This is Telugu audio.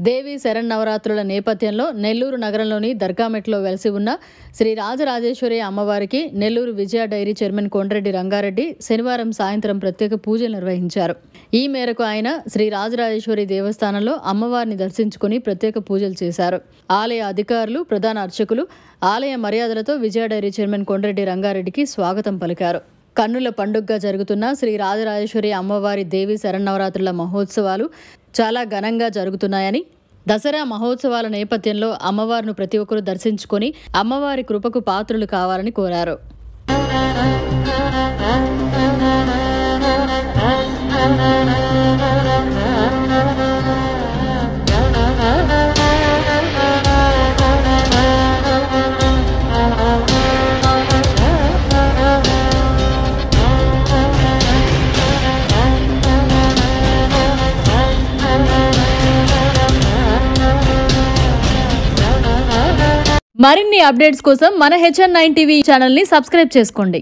దేవి శరన్నవరాత్రుల నేపథ్యంలో నెల్లూరు నగరంలోని దర్గామెట్లో వెలసి ఉన్న శ్రీ రాజరాజేశ్వరి అమ్మవారికి నెల్లూరు విజయ డైరీ చైర్మన్ కొండ్రెడ్డి రంగారెడ్డి శనివారం సాయంత్రం ప్రత్యేక పూజలు నిర్వహించారు. ఈ మేరకు ఆయన శ్రీ రాజరాజేశ్వరి దేవస్థానంలో అమ్మవారిని దర్శించుకుని ప్రత్యేక పూజలు చేశారు. ఆలయ అధికారులు, ప్రధాన అర్చకులు ఆలయ మర్యాదలతో విజయ డైరీ చైర్మన్ కొండ్రెడ్డి రంగారెడ్డికి స్వాగతం పలికారు. కన్నుల పండుగగా జరుగుతున్న శ్రీ రాజరాజేశ్వరి అమ్మవారి దేవి శరన్నవరాత్రుల మహోత్సవాలు చాలా ఘనంగా జరుగుతున్నాయని, దసరా మహోత్సవాల నేపథ్యంలో అమ్మవారిని ప్రతి ఒక్కరూ దర్శించుకొని అమ్మవారి కృపకు పాత్రులు కావాలని కోరారు. మరిన్ని అప్డేట్స్ కోసం మన HN9 టీవీ ఛానల్ ని సబ్స్క్రైబ్ చేసుకోండి.